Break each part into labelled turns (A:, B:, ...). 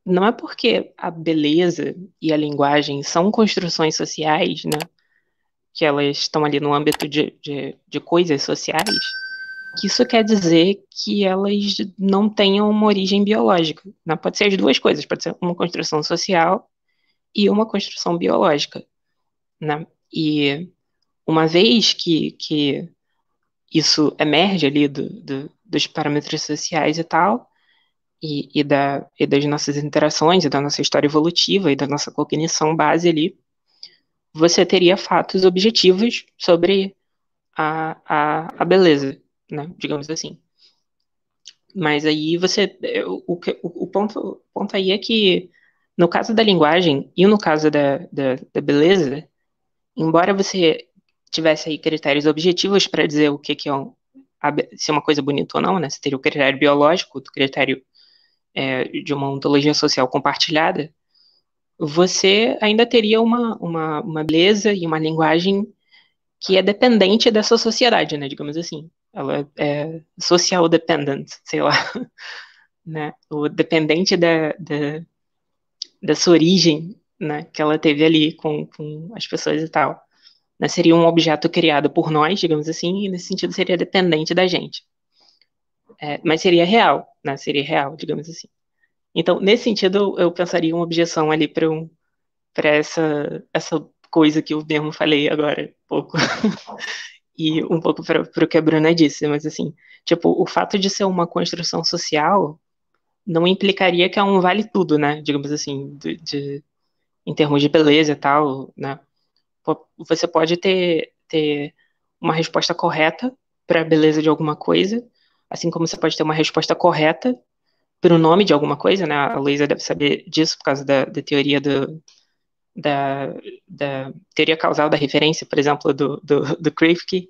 A: não é porque a beleza e a linguagem são construções sociais, né, que elas estão ali no âmbito de coisas sociais, que isso quer dizer que elas não tenham uma origem biológica, né? Pode ser as duas coisas, pode ser uma construção social e uma construção biológica, né? E uma vez que isso emerge ali dos parâmetros sociais e tal, e das nossas interações, e da nossa história evolutiva, e da nossa cognição base ali, você teria fatos objetivos sobre a beleza, né? Digamos assim. Mas aí você. O ponto aí é que, no caso da linguagem e no caso da beleza, embora você tivesse aí critérios objetivos para dizer o que é se é uma coisa bonita ou não, né? Você teria o critério biológico, o critério de uma ontologia social compartilhada, você ainda teria uma beleza e uma linguagem que é dependente dessa sociedade, né? Digamos assim. Ela é social dependent, sei lá, né? O dependente da sua origem, né? Que ela teve ali com as pessoas e tal. Né? Seria um objeto criado por nós, digamos assim, e nesse sentido seria dependente da gente. Mas seria real, né? Seria real, digamos assim. Então, nesse sentido, eu pensaria uma objeção ali para essa coisa que eu mesmo falei agora, um pouco, e um pouco para o que a Bruna disse, mas assim, tipo, o fato de ser uma construção social não implicaria que é um vale tudo, né? Digamos assim, em termos de beleza e tal, né? Você pode ter uma resposta correta para a beleza de alguma coisa, assim como você pode ter uma resposta correta para o nome de alguma coisa, né? A Luísa deve saber disso por causa da teoria da, da teoria causal da referência, por exemplo, do Kripke,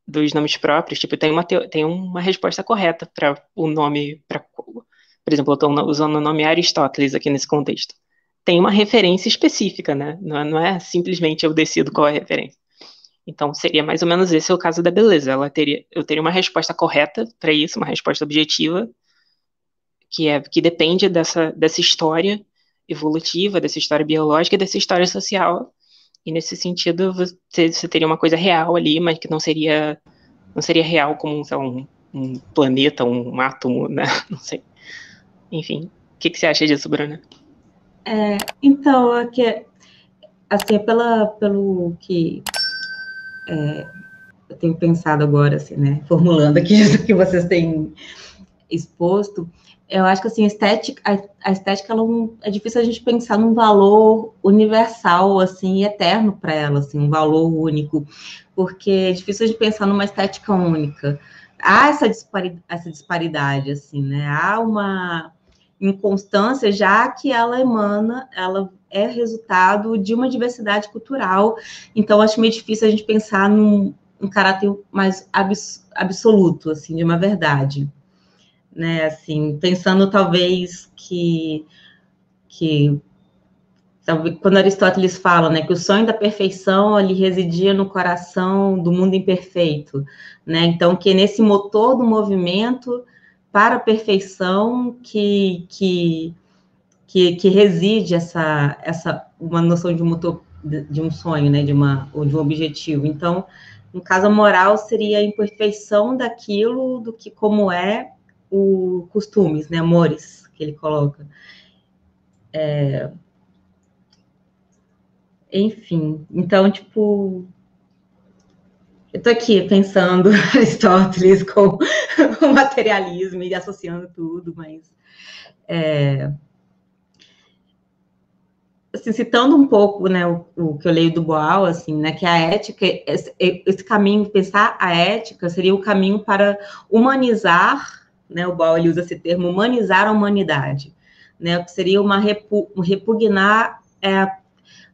A: dos nomes próprios. Tipo, tem uma resposta correta para o nome, por exemplo, eu estou usando o nome Aristóteles aqui nesse contexto. Tem uma referência específica, né? Não é simplesmente eu decido qual é a referência. Então, seria mais ou menos esse o caso da beleza. Eu teria uma resposta correta para isso, uma resposta objetiva, que depende dessa história evolutiva, dessa história biológica e dessa história social. E nesse sentido, você teria uma coisa real ali, mas que não seria real como, sei lá, um planeta, um átomo, né? Não sei. Enfim, o que você acha disso, Bruna?
B: Então, aqui, assim, pelo que eu tenho pensado agora, assim, né, formulando aqui isso que vocês têm exposto, eu acho que assim, a estética é difícil a gente pensar num valor universal, assim, eterno para ela, assim, um valor único, porque é difícil a gente pensar numa estética única. Há essa disparidade, assim, né? Há uma inconstância, já que ela é resultado de uma diversidade cultural, então acho meio difícil a gente pensar num caráter mais absoluto, assim, de uma verdade, né? Assim, pensando talvez que talvez, quando Aristóteles fala, né, que o sonho da perfeição ali residia no coração do mundo imperfeito, né? Então que nesse motor do movimento para a perfeição que reside essa uma noção de um motor de um sonho, né, ou de um objetivo. Então, no caso, a moral seria a imperfeição daquilo, do que como é o costumes, né, amores, que ele coloca. Enfim, então, tipo, eu tô aqui pensando Aristóteles com o materialismo e associando tudo, mas assim, citando um pouco, né, o que eu leio do Boal, assim, né, que a ética, esse caminho, pensar a ética seria o caminho para humanizar, né, o Boal ele usa esse termo, humanizar a humanidade, né, o que seria repugnar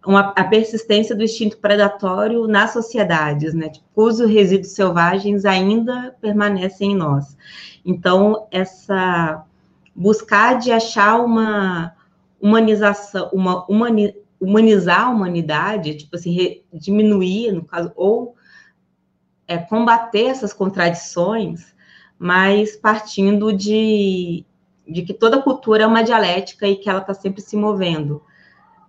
B: a persistência do instinto predatório nas sociedades, né, tipo, os resíduos selvagens ainda permanecem em nós. Então, buscar de achar uma humanização, humanizar a humanidade, tipo assim, diminuir, no caso, ou combater essas contradições, mas partindo de que toda cultura é uma dialética e que ela está sempre se movendo,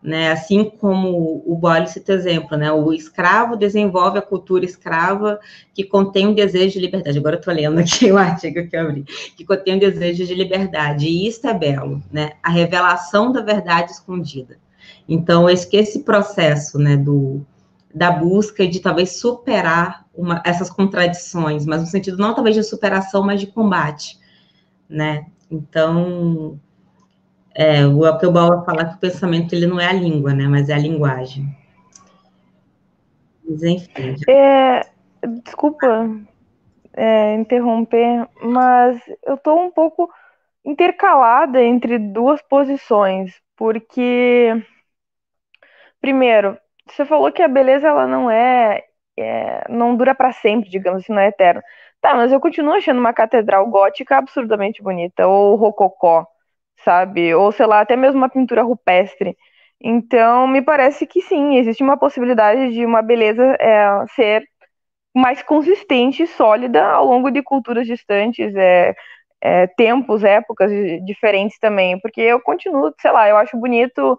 B: né? Assim como o Boyle cita exemplo, né? O escravo desenvolve a cultura escrava que contém um desejo de liberdade. Agora eu estou lendo aqui o artigo que eu abri, que contém um desejo de liberdade, e isso é belo, né? A revelação da verdade escondida. Então, esse processo, né, da busca de talvez superar essas contradições, mas no sentido não talvez de superação, mas de combate, né? Então, o que o Bauer fala que o pensamento ele não é a língua, né, mas é a linguagem. Mas, enfim.
C: Desculpa interromper, mas eu estou um pouco intercalada entre duas posições, porque, primeiro, você falou que a beleza ela não dura para sempre, digamos assim, não é eterna. Tá, mas eu continuo achando uma catedral gótica absurdamente bonita, ou rococó, sabe? Ou, sei lá, até mesmo uma pintura rupestre. Então, me parece que sim, existe uma possibilidade de uma beleza ser mais consistente e sólida ao longo de culturas distantes, tempos, épocas diferentes também. Porque eu continuo, sei lá, eu acho bonito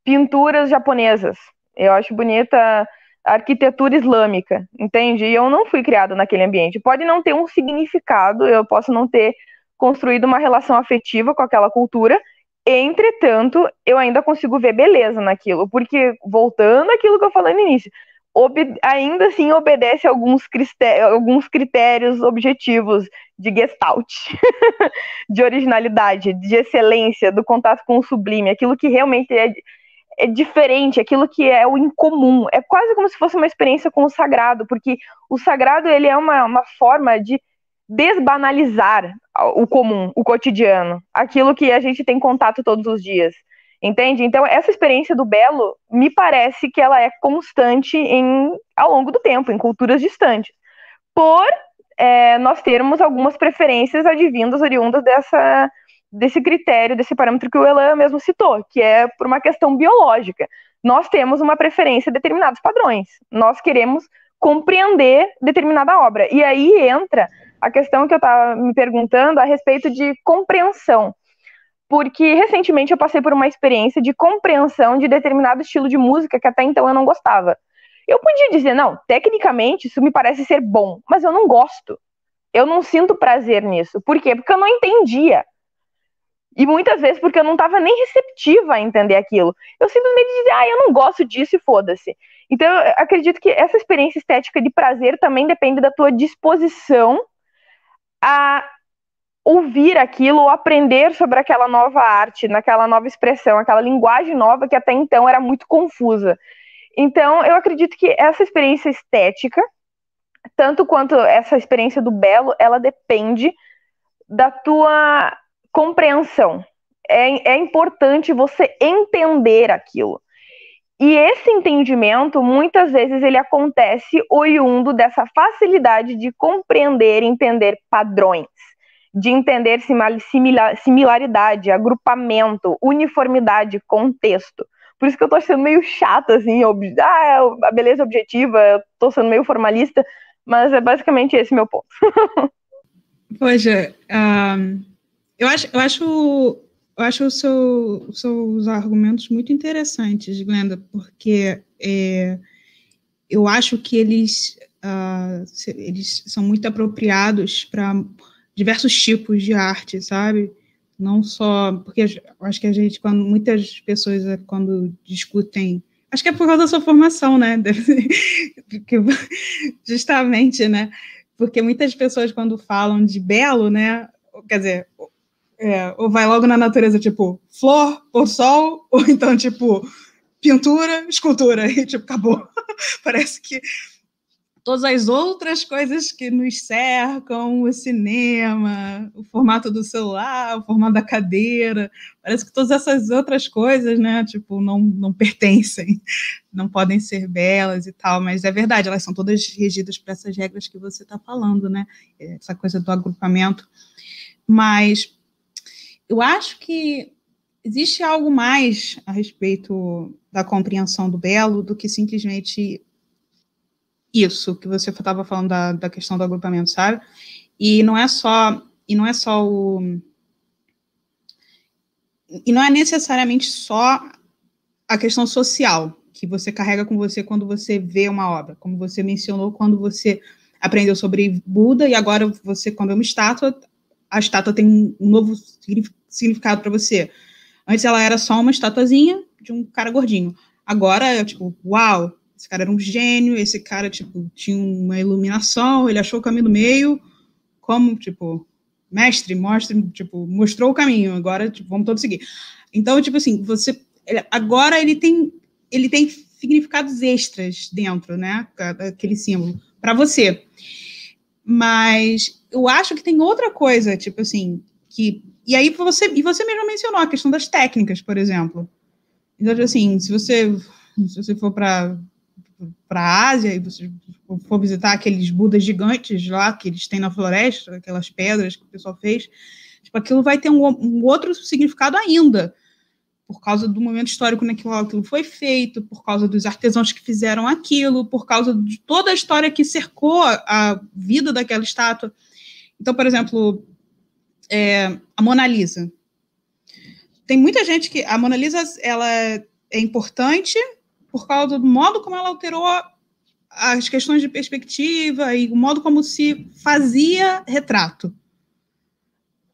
C: pinturas japonesas, eu acho bonita a arquitetura islâmica, entende? E eu não fui criada naquele ambiente. Pode não ter um significado, eu posso não ter construído uma relação afetiva com aquela cultura, entretanto, eu ainda consigo ver beleza naquilo, porque, voltando àquilo que eu falei no início, ainda assim obedece a alguns critérios objetivos de Gestalt, de originalidade, de excelência, do contato com o sublime, aquilo que realmente é diferente, aquilo que é o incomum. É quase como se fosse uma experiência com o sagrado, porque o sagrado ele é uma forma de desbanalizar o comum, o cotidiano, aquilo que a gente tem contato todos os dias, entende? Então, essa experiência do belo, me parece que ela é constante ao longo do tempo, em culturas distantes, por nós termos algumas preferências advindas, oriundas desse critério, desse parâmetro que o Elan mesmo citou, que é por uma questão biológica. Nós temos uma preferência a determinados padrões, nós queremos compreender determinada obra. E aí entra a questão que eu estava me perguntando a respeito de compreensão, porque recentemente eu passei por uma experiência de compreensão de determinado estilo de música que até então eu não gostava. Eu podia dizer, não, tecnicamente isso me parece ser bom, mas eu não gosto. Eu não sinto prazer nisso. Por quê? Porque eu não entendia. E muitas vezes porque eu não estava nem receptiva a entender aquilo. Eu simplesmente dizia, eu não gosto disso e foda-se. Então, eu acredito que essa experiência estética de prazer também depende da tua disposição a ouvir aquilo, ou aprender sobre aquela nova arte, naquela nova expressão, aquela linguagem nova que até então era muito confusa. Então, eu acredito que essa experiência estética, tanto quanto essa experiência do belo, ela depende da tua compreensão. É importante você entender aquilo. E esse entendimento, muitas vezes, ele acontece oriundo dessa facilidade de compreender e entender padrões, de entender similaridade, agrupamento, uniformidade, contexto. Por isso que eu tô sendo meio chata, assim, a beleza objetiva, eu tô sendo meio formalista, mas é basicamente esse meu ponto.
D: Poxa, eu acho os seus argumentos muito interessantes, Glenda, porque eu acho que eles são muito apropriados para diversos tipos de arte, sabe? Não só... Porque eu acho que muitas pessoas, quando discutem... Acho que é por causa da sua formação, né? Justamente, né? Porque muitas pessoas, quando falam de belo, né? Quer dizer, ou vai logo na natureza, tipo, flor, ou sol, ou então, tipo, pintura, escultura, e, tipo, acabou. Parece que todas as outras coisas que nos cercam, o cinema, o formato do celular, o formato da cadeira, parece que todas essas outras coisas, né, tipo, não pertencem, não podem ser belas e tal, mas é verdade, elas são todas regidas por essas regras que você está falando, né, essa coisa do agrupamento. Mas eu acho que existe algo mais a respeito da compreensão do belo do que simplesmente isso que você estava falando da questão do agrupamento, sabe? E não é só e não é só e não é necessariamente só a questão social que você carrega com você quando você vê uma obra, como você mencionou, quando você aprendeu sobre Buda, e agora você, quando é uma estátua, a estátua tem um novo significado para você. Antes ela era só uma estatuazinha de um cara gordinho. Agora é tipo, uau, esse cara era um gênio, esse cara, tipo, tinha uma iluminação, ele achou o caminho do meio, como, tipo, mestre, tipo, mostrou o caminho, agora, tipo, vamos todos seguir. Então, tipo assim, agora ele tem significados extras dentro, né, aquele símbolo, para você. Mas eu acho que tem outra coisa, tipo assim, e aí você mesmo mencionou a questão das técnicas, por exemplo. Então, assim, se você for para a Ásia e você for visitar aqueles Budas gigantes lá que eles têm na floresta, aquelas pedras que o pessoal fez, tipo, aquilo vai ter um outro significado ainda, por causa do momento histórico naquilo aquilo foi feito, por causa dos artesãos que fizeram aquilo, por causa de toda a história que cercou a vida daquela estátua. Então, por exemplo, a Mona Lisa. Tem muita gente que... A Mona Lisa, ela é importante por causa do modo como ela alterou as questões de perspectiva e o modo como se fazia retrato.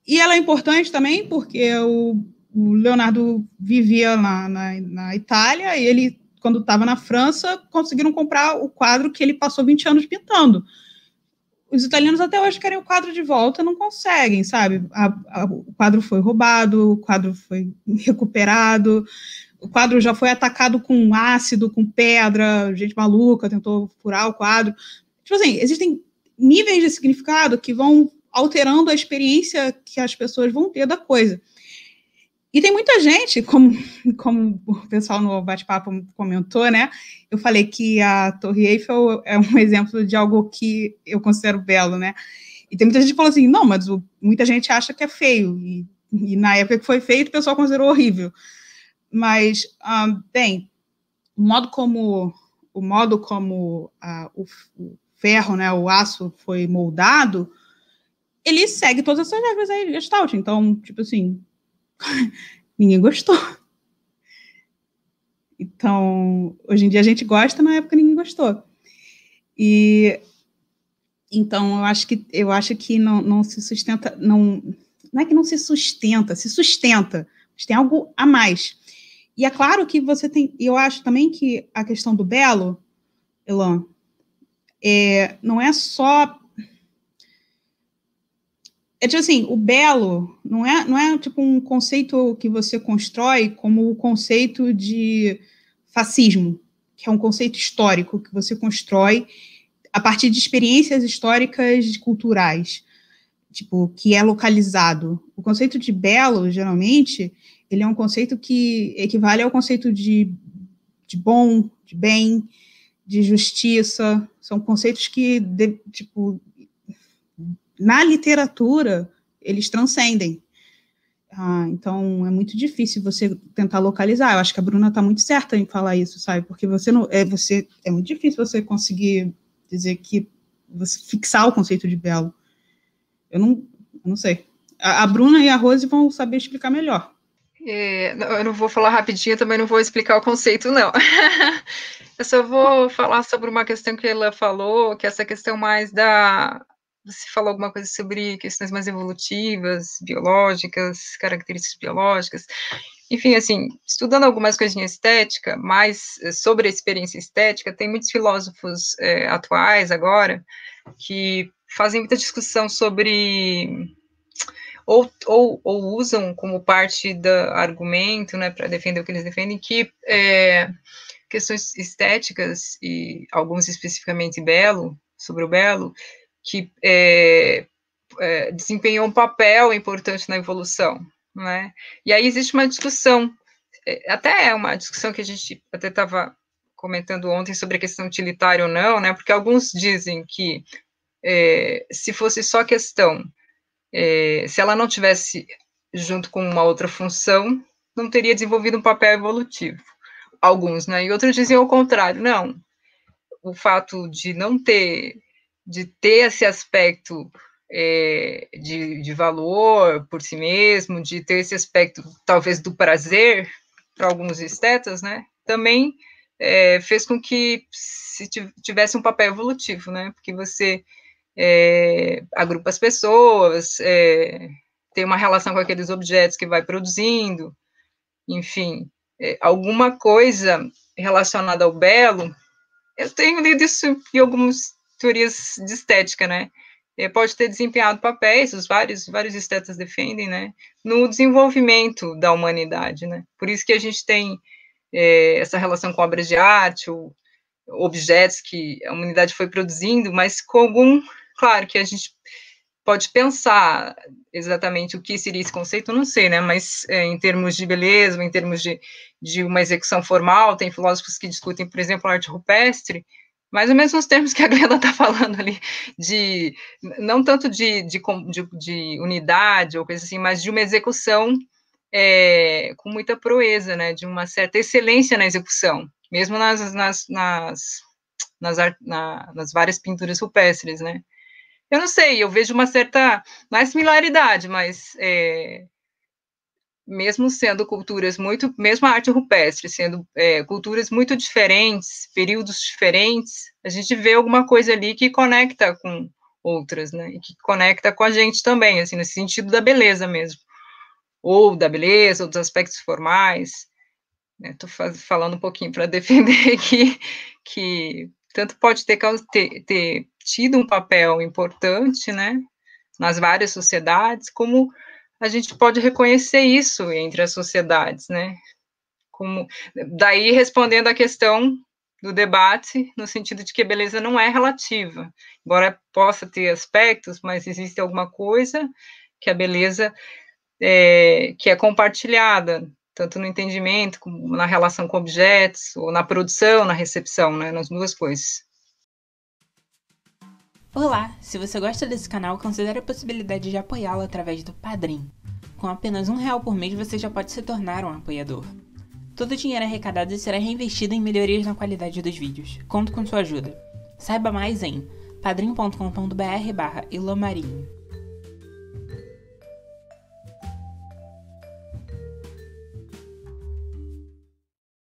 D: E ela é importante também porque o Leonardo vivia na Itália e ele, quando estava na França, conseguiram comprar o quadro que ele passou 20 anos pintando. Os italianos até hoje querem o quadro de volta, não conseguem, sabe? O quadro foi roubado, o quadro foi recuperado, o quadro já foi atacado com ácido, com pedra, gente maluca tentou furar o quadro. Tipo assim, existem níveis de significado que vão alterando a experiência que as pessoas vão ter da coisa. E tem muita gente, como o pessoal no bate-papo comentou, né? Eu falei que a Torre Eiffel é um exemplo de algo que eu considero belo, né? E tem muita gente que falou assim, não, mas muita gente acha que é feio. E na época que foi feito, o pessoal considerou horrível. Mas, bem, o modo como o ferro, né, o aço foi moldado, ele segue todas essas regras aí de Gestalt. Então, tipo assim, ninguém gostou. Então, hoje em dia a gente gosta, na época ninguém gostou. E então eu acho que não se sustenta, não é que não se sustenta, se sustenta, mas tem algo a mais. E é claro que você tem, eu acho também que a questão do belo, Elan, não é só... É tipo assim, o belo não é tipo um conceito que você constrói como o conceito de fascismo, que é um conceito histórico que você constrói a partir de experiências históricas e culturais, tipo, que é localizado. O conceito de belo, geralmente, ele é um conceito que equivale ao conceito de bom, de bem, de justiça. São conceitos que, tipo, na literatura, eles transcendem. Então, é muito difícil você tentar localizar. Eu acho que a Bruna está muito certa em falar isso, sabe? Porque é muito difícil você conseguir dizer que você fixar o conceito de belo. Eu não sei. A Bruna e a Rose vão saber explicar melhor.
E: Eu não vou falar rapidinho, também não vou explicar o conceito, não. Eu só vou falar sobre uma questão que ela falou, que é essa questão mais Você falou alguma coisa sobre questões mais evolutivas, biológicas, características biológicas. Enfim, assim, estudando algumas coisinhas estética, mais sobre a experiência estética, tem muitos filósofos atuais agora que fazem muita discussão sobre... Ou usam como parte do argumento, né, para defender o que eles defendem, que questões estéticas, e alguns especificamente sobre o belo, que desempenhou um papel importante na evolução, né? E aí existe uma discussão, até é uma discussão que a gente até estava comentando ontem sobre a questão utilitária ou não, né? Porque alguns dizem que se fosse só questão, se ela não tivesse junto com uma outra função, não teria desenvolvido um papel evolutivo. Alguns, né? E outros dizem o contrário, não. O fato de não ter, de ter esse aspecto de valor por si mesmo, de ter esse aspecto, talvez, do prazer, para alguns estetas, né, também fez com que se tivesse um papel evolutivo, né, porque você agrupa as pessoas, tem uma relação com aqueles objetos que vai produzindo, enfim, alguma coisa relacionada ao belo. Eu tenho lido isso em algumas teorias de estética, né? Pode ter desempenhado papéis, vários estetas defendem, né? No desenvolvimento da humanidade, né? Por isso que a gente tem essa relação com obras de arte, ou objetos que a humanidade foi produzindo, mas com algum, claro que a gente pode pensar exatamente o que seria esse conceito, não sei, né, mas em termos de beleza, em termos de uma execução formal, tem filósofos que discutem, por exemplo, a arte rupestre, mais ou menos nos termos que a Glenda está falando ali, não tanto de unidade ou coisa assim, mas de uma execução com muita proeza, né, de uma certa excelência na execução, mesmo nas várias pinturas rupestres, né. Eu não sei, eu vejo uma certa, não é similaridade, mas mesmo sendo culturas muito, mesmo a arte rupestre, sendo culturas muito diferentes, períodos diferentes, a gente vê alguma coisa ali que conecta com outras, né, e que conecta com a gente também, assim, nesse sentido da beleza mesmo, ou da beleza, ou dos aspectos formais, né, tô falando um pouquinho para defender aqui, que tanto pode ter tido um papel importante, né, nas várias sociedades, como a gente pode reconhecer isso entre as sociedades, né, daí respondendo à questão do debate, no sentido de que a beleza não é relativa, embora possa ter aspectos, mas existe alguma coisa que a beleza que é compartilhada, tanto no entendimento, como na relação com objetos, ou na produção, na recepção, né, nas duas coisas.
A: Olá! Se você gosta desse canal, considere a possibilidade de apoiá-lo através do Padrim. Com apenas R$1 por mês, você já pode se tornar um apoiador. Todo o dinheiro arrecadado será reinvestido em melhorias na qualidade dos vídeos. Conto com sua ajuda. Saiba mais em padrim.com.br/ilamarinho.